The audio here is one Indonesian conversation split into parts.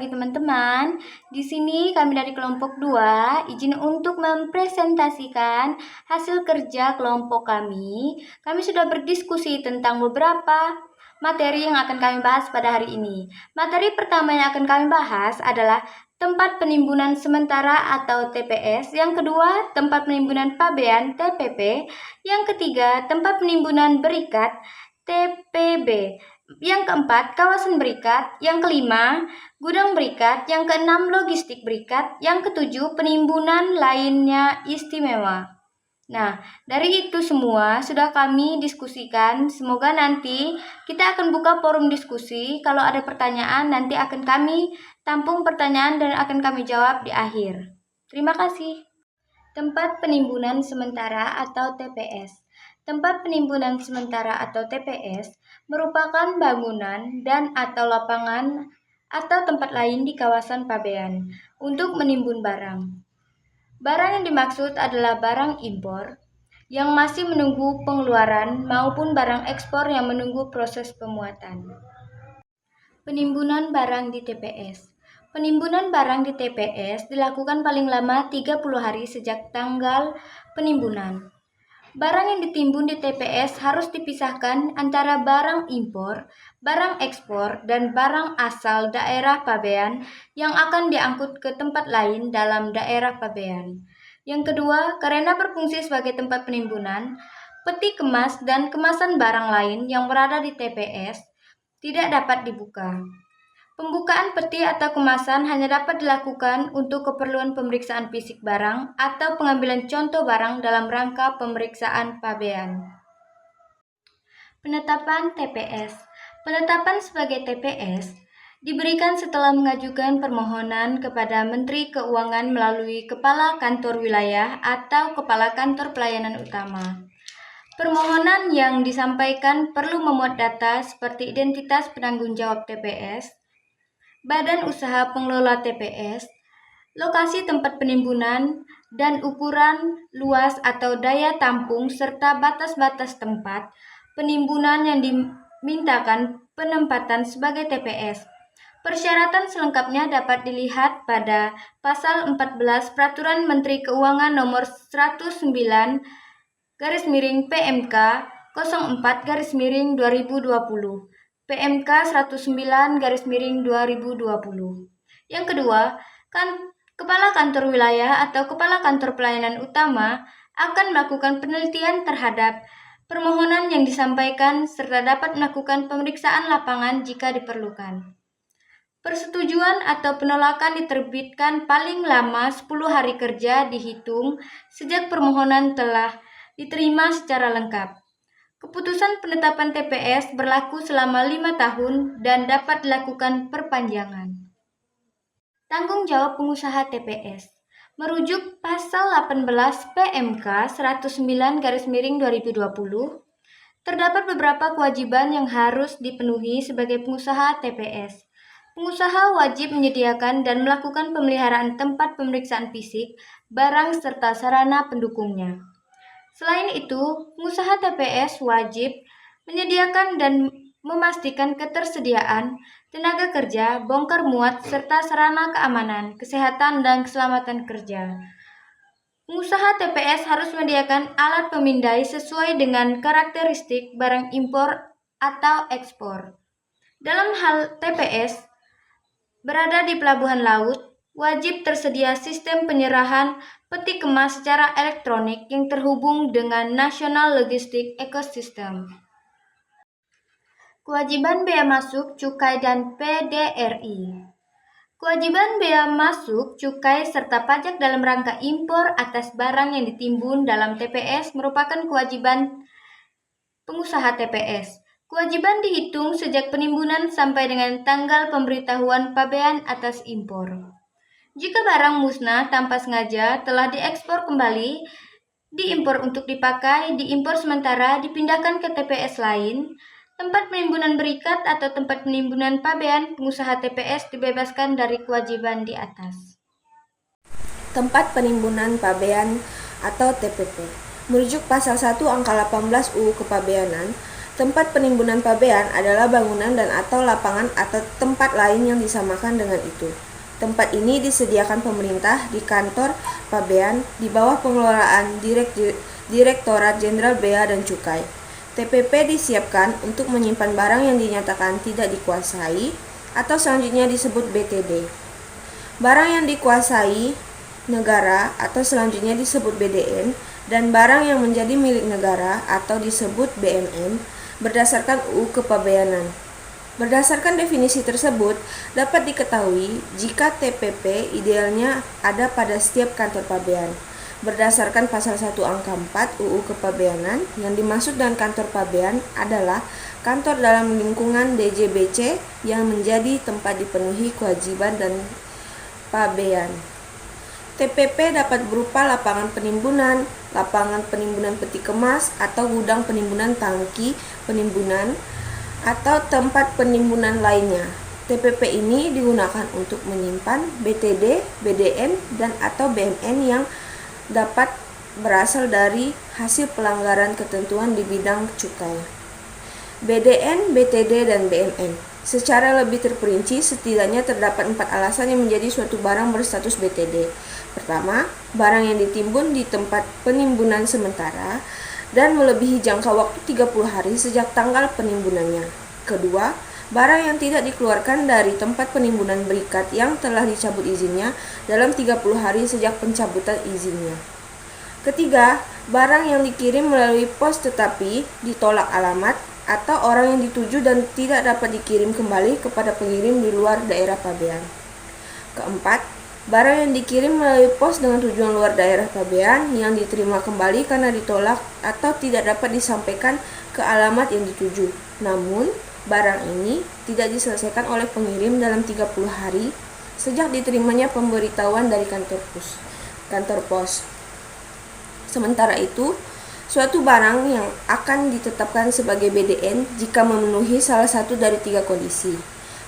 pagi teman-teman. Di sini kami dari kelompok 2 izin untuk mempresentasikan hasil kerja kelompok kami. Kami sudah berdiskusi tentang beberapa materi yang akan kami bahas pada hari ini. Materi pertama yang akan kami bahas adalah tempat penimbunan sementara atau TPS. Yang kedua, tempat penimbunan pabean TPP. Yang ketiga, tempat penimbunan berikat TPB. Yang keempat, kawasan berikat. Yang kelima, gudang berikat. Yang keenam, logistik berikat. Yang ketujuh, penimbunan lainnya istimewa. Nah, dari itu semua sudah kami diskusikan. Semoga nanti kita akan buka forum diskusi. Kalau ada pertanyaan, nanti akan kami tampung pertanyaan dan akan kami jawab di akhir. Terima kasih. Tempat penimbunan sementara atau TPS. Tempat penimbunan sementara atau TPS merupakan bangunan dan atau lapangan atau tempat lain di kawasan pabean untuk menimbun barang. Barang yang dimaksud adalah barang impor yang masih menunggu pengeluaran maupun barang ekspor yang menunggu proses pemuatan. Penimbunan barang di TPS. Penimbunan barang di TPS dilakukan paling lama 30 hari sejak tanggal penimbunan. Barang yang ditimbun di TPS harus dipisahkan antara barang impor, barang ekspor, dan barang asal daerah pabean yang akan diangkut ke tempat lain dalam daerah pabean. Yang kedua, karena berfungsi sebagai tempat penimbunan, peti kemas dan kemasan barang lain yang berada di TPS tidak dapat dibuka. Pembukaan peti atau kemasan hanya dapat dilakukan untuk keperluan pemeriksaan fisik barang atau pengambilan contoh barang dalam rangka pemeriksaan pabean. Penetapan TPS. Penetapan sebagai TPS diberikan setelah mengajukan permohonan kepada Menteri Keuangan melalui Kepala Kantor Wilayah atau Kepala Kantor Pelayanan Utama. Permohonan yang disampaikan perlu memuat data seperti identitas penanggung jawab TPS, badan usaha pengelola TPS, lokasi tempat penimbunan, dan ukuran, luas atau daya tampung serta batas-batas tempat penimbunan yang dimintakan penempatan sebagai TPS. Persyaratan selengkapnya dapat dilihat pada Pasal 14 Peraturan Menteri Keuangan Nomor 109 PMK 04-2020. PMK 109-2020. Yang kedua, Kepala Kantor Wilayah atau Kepala Kantor Pelayanan Utama akan melakukan penelitian terhadap permohonan yang disampaikan serta dapat melakukan pemeriksaan lapangan jika diperlukan. Persetujuan atau penolakan diterbitkan paling lama 10 hari kerja dihitung sejak permohonan telah diterima secara lengkap. Keputusan penetapan TPS berlaku selama 5 tahun dan dapat dilakukan perpanjangan. Tanggung jawab pengusaha TPS. Merujuk Pasal 18 PMK 109-2020, terdapat beberapa kewajiban yang harus dipenuhi sebagai pengusaha TPS. Pengusaha wajib menyediakan dan melakukan pemeliharaan tempat pemeriksaan fisik, barang serta sarana pendukungnya. Selain itu, pengusaha TPS wajib menyediakan dan memastikan ketersediaan tenaga kerja, bongkar muat, serta sarana keamanan, kesehatan, dan keselamatan kerja. Pengusaha TPS harus menyediakan alat pemindai sesuai dengan karakteristik barang impor atau ekspor. Dalam hal TPS berada di pelabuhan laut, wajib tersedia sistem penyerahan peti kemas secara elektronik yang terhubung dengan National Logistic Ecosystem. Kewajiban bea masuk, cukai, dan PDRI. Kewajiban bea masuk, cukai, serta pajak dalam rangka impor atas barang yang ditimbun dalam TPS merupakan kewajiban pengusaha TPS. Kewajiban dihitung sejak penimbunan sampai dengan tanggal pemberitahuan pabean atas impor. Jika barang musnah tanpa sengaja telah diekspor kembali, diimpor untuk dipakai, diimpor sementara, dipindahkan ke TPS lain, tempat penimbunan berikat atau tempat penimbunan pabean, pengusaha TPS dibebaskan dari kewajiban di atas. Tempat penimbunan pabean atau TPP. Merujuk Pasal 1 Angka 18 UU Kepabeanan, Tempat penimbunan pabean adalah bangunan dan atau lapangan atau tempat lain yang disamakan dengan itu. Tempat ini disediakan pemerintah di kantor pabean di bawah pengelolaan Direktorat Jenderal Bea dan Cukai. TPP disiapkan untuk menyimpan barang yang dinyatakan tidak dikuasai atau selanjutnya disebut BTD. Barang yang dikuasai negara atau selanjutnya disebut BDN dan barang yang menjadi milik negara atau disebut BMN berdasarkan UU Kepabeanan. Berdasarkan definisi tersebut, dapat diketahui jika TPP idealnya ada pada setiap kantor pabean. Berdasarkan pasal 1 angka 4 UU Kepabeanan, yang dimaksud dengan kantor pabean adalah kantor dalam lingkungan DJBC yang menjadi tempat dipenuhi kewajiban dan pabean. TPP dapat berupa lapangan penimbunan peti kemas, atau gudang penimbunan tangki penimbunan, atau tempat penimbunan lainnya. TPP ini digunakan untuk menyimpan BTD, BDN, dan atau BMN yang dapat berasal dari hasil pelanggaran ketentuan di bidang cukai. BDN, BTD, dan BMN. Secara lebih terperinci, setidaknya terdapat 4 alasan yang menjadi suatu barang berstatus BTD. Pertama, barang yang ditimbun di tempat penimbunan sementara dan melebihi jangka waktu 30 hari sejak tanggal penimbunannya. Kedua, barang yang tidak dikeluarkan dari tempat penimbunan berikat yang telah dicabut izinnya dalam 30 hari sejak pencabutan izinnya. Ketiga, barang yang dikirim melalui pos tetapi ditolak alamat atau orang yang dituju dan tidak dapat dikirim kembali kepada pengirim di luar daerah pabean. Keempat, barang yang dikirim melalui pos dengan tujuan luar daerah pabean yang diterima kembali karena ditolak atau tidak dapat disampaikan ke alamat yang dituju. Namun, barang ini tidak diselesaikan oleh pengirim dalam 30 hari sejak diterimanya pemberitahuan dari kantor pos. Sementara itu, suatu barang yang akan ditetapkan sebagai BDN jika memenuhi salah satu dari 3 kondisi.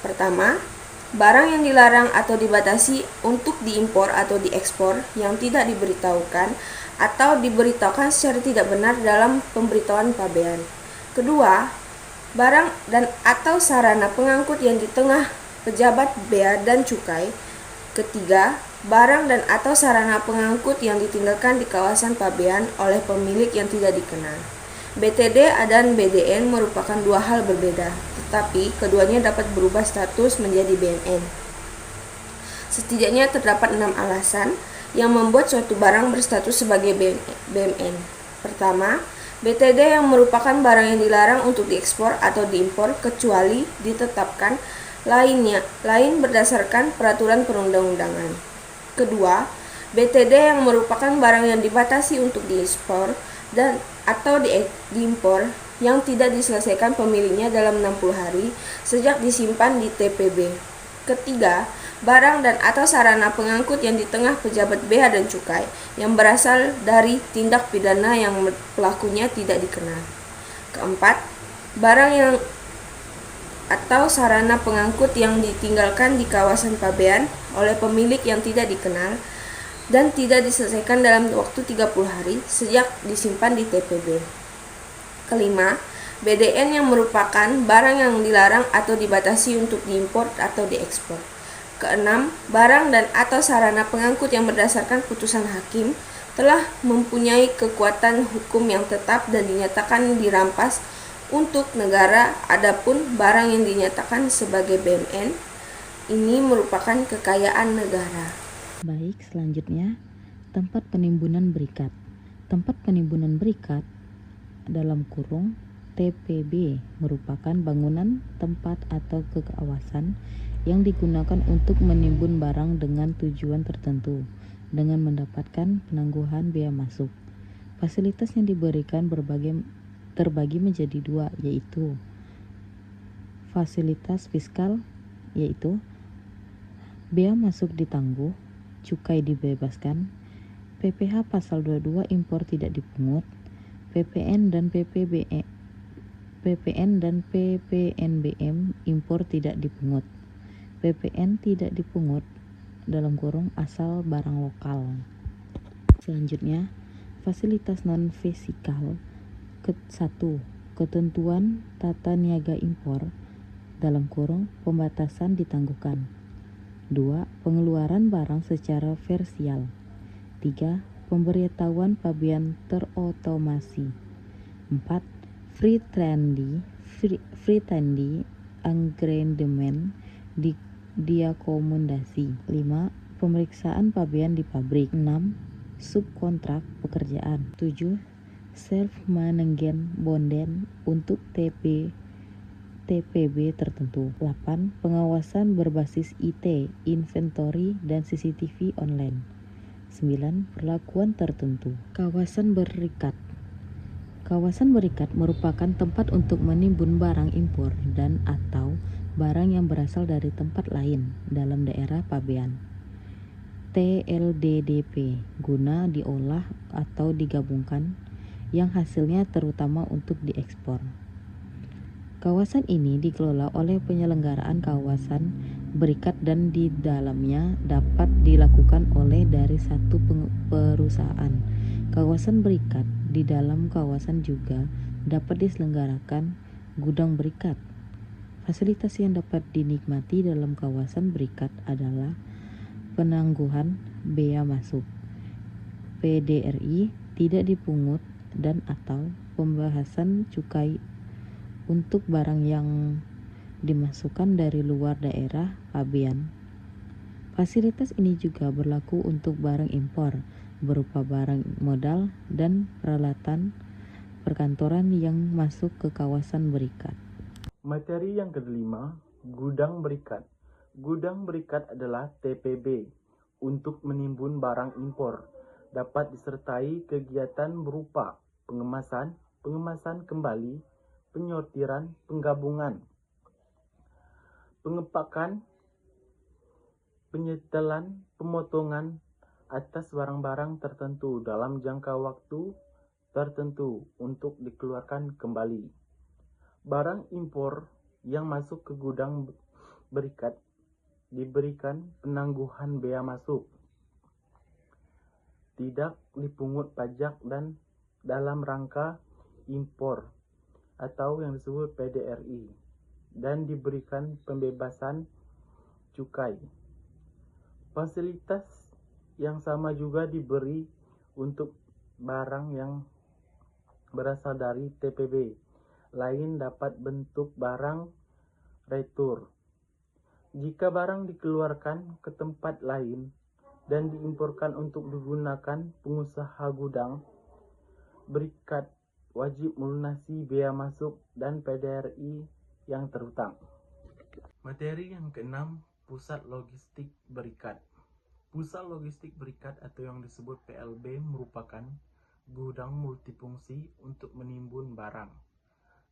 Pertama, barang yang dilarang atau dibatasi untuk diimpor atau diekspor yang tidak diberitahukan atau diberitahukan secara tidak benar dalam pemberitahuan pabean. Kedua, barang dan atau sarana pengangkut yang di tengah pejabat bea dan cukai. Ketiga, barang dan atau sarana pengangkut yang ditinggalkan di kawasan pabean oleh pemilik yang tidak dikenal. BTD dan BDN merupakan 2 hal berbeda, tetapi keduanya dapat berubah status menjadi BMN. Setidaknya terdapat 6 alasan yang membuat suatu barang berstatus sebagai BMN. Pertama, BTD yang merupakan barang yang dilarang untuk diekspor atau diimpor kecuali ditetapkan lain berdasarkan peraturan perundang-undangan. Kedua, BTD yang merupakan barang yang dibatasi untuk diekspor dan atau diimpor yang tidak diselesaikan pemiliknya dalam 60 hari sejak disimpan di TPB. Ketiga, barang dan atau sarana pengangkut yang di tengah pejabat bea dan cukai yang berasal dari tindak pidana yang pelakunya tidak dikenal. Keempat, barang yang atau sarana pengangkut yang ditinggalkan di kawasan pabean oleh pemilik yang tidak dikenal dan tidak diselesaikan dalam waktu 30 hari sejak disimpan di TPB. Kelima, BDN yang merupakan barang yang dilarang atau dibatasi untuk diimpor atau diekspor. Keenam, barang dan atau sarana pengangkut yang berdasarkan putusan hakim telah mempunyai kekuatan hukum yang tetap dan dinyatakan dirampas untuk negara. Adapun barang yang dinyatakan sebagai BMN ini merupakan kekayaan negara. Baik, selanjutnya tempat penimbunan berikat. Tempat penimbunan berikat dalam kurung TPB merupakan bangunan, tempat atau kawasan yang digunakan untuk menimbun barang dengan tujuan tertentu dengan mendapatkan penangguhan bea masuk. Fasilitas yang diberikan terbagi menjadi 2, yaitu fasilitas fiskal, yaitu bea masuk ditangguh, cukai dibebaskan, PPh pasal 22 impor tidak dipungut, PPN dan PPNBM impor tidak dipungut. PPN tidak dipungut dalam kurung asal barang lokal. Selanjutnya, fasilitas non fisikal. 1. ketentuan tata niaga impor dalam kurung pembatasan ditangguhkan. 2. Pengeluaran barang secara versial. 3. Pemberitahuan pabean terotomasi. 4. Free trade agreement diakomodasi. 5. Pemeriksaan pabean di pabrik. 6. Subkontrak pekerjaan. 7. Self-management bonden untuk TPB tertentu. 8. Pengawasan berbasis IT, inventory, dan CCTV online. 9. Perlakuan tertentu. Kawasan berikat. Kawasan berikat merupakan tempat untuk menimbun barang impor dan atau barang yang berasal dari tempat lain dalam daerah pabean. TLDDP guna diolah atau digabungkan yang hasilnya terutama untuk diekspor. Kawasan ini dikelola oleh penyelenggaraan kawasan berikat dan di dalamnya dapat dilakukan oleh dari satu perusahaan. Kawasan berikat di dalam kawasan juga dapat diselenggarakan gudang berikat. Fasilitas yang dapat dinikmati dalam kawasan berikat adalah penangguhan bea masuk, PDRI, tidak dipungut dan atau pembahasan cukai untuk barang yang dimasukkan dari luar daerah pabean. Fasilitas ini juga berlaku untuk barang impor berupa barang modal dan peralatan perkantoran yang masuk ke kawasan berikat. Materi yang kelima, gudang berikat. Gudang berikat adalah TPB untuk menimbun barang impor. Dapat disertai kegiatan berupa pengemasan kembali, penyortiran, penggabungan, pengepakan, penyetelan, pemotongan atas barang-barang tertentu dalam jangka waktu tertentu untuk dikeluarkan kembali. Barang impor yang masuk ke gudang berikat diberikan penangguhan bea masuk, tidak dipungut pajak dan dalam rangka impor atau yang disebut PDRI, dan diberikan pembebasan cukai. Fasilitas yang sama juga diberi untuk barang yang berasal dari TPB lain dapat bentuk barang retur. Jika barang dikeluarkan ke tempat lain dan diimporkan untuk digunakan pengusaha gudang berikat wajib melunasi bea masuk dan PDRI yang terhutang. Materi yang keenam, pusat logistik berikat. Pusat logistik berikat atau yang disebut PLB merupakan gudang multifungsi untuk menimbun barang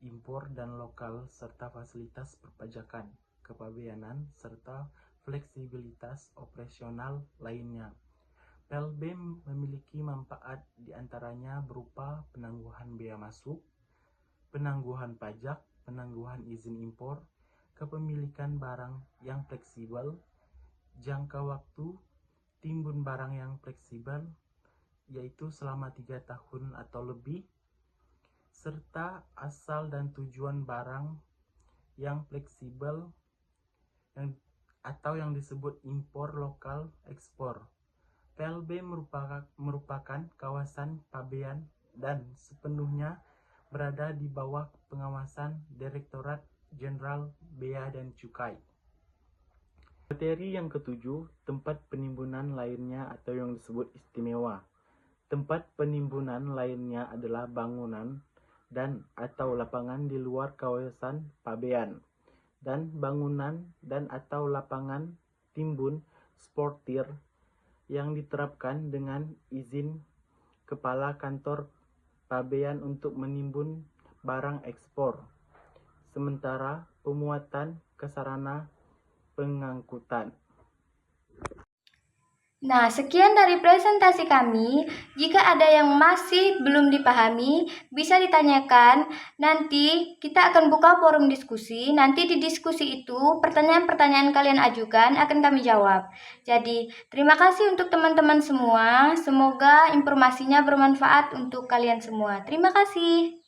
impor dan lokal serta fasilitas perpajakan, kepabeanan, serta fleksibilitas operasional lainnya. PLB memiliki manfaat diantaranya berupa penangguhan bea masuk, penangguhan pajak, penangguhan izin impor, kepemilikan barang yang fleksibel, jangka waktu timbun barang yang fleksibel, yaitu selama 3 tahun atau lebih, serta asal dan tujuan barang yang fleksibel atau yang disebut impor lokal ekspor. PLB merupakan kawasan pabean dan sepenuhnya berada di bawah pengawasan Direktorat Jenderal Bea dan Cukai. Materi yang ketujuh, tempat penimbunan lainnya atau yang disebut istimewa. Tempat penimbunan lainnya adalah bangunan dan atau lapangan di luar kawasan pabean, dan bangunan dan atau lapangan timbun sportir yang diterapkan dengan izin Kepala Kantor Pabean untuk menimbun barang ekspor, sementara pemuatan ke sarana pengangkutan. Nah, sekian dari presentasi kami. Jika ada yang masih belum dipahami, bisa ditanyakan. Nanti kita akan buka forum diskusi. Nanti di diskusi itu, pertanyaan-pertanyaan kalian ajukan akan kami jawab. Jadi, terima kasih untuk teman-teman semua. Semoga informasinya bermanfaat untuk kalian semua. Terima kasih.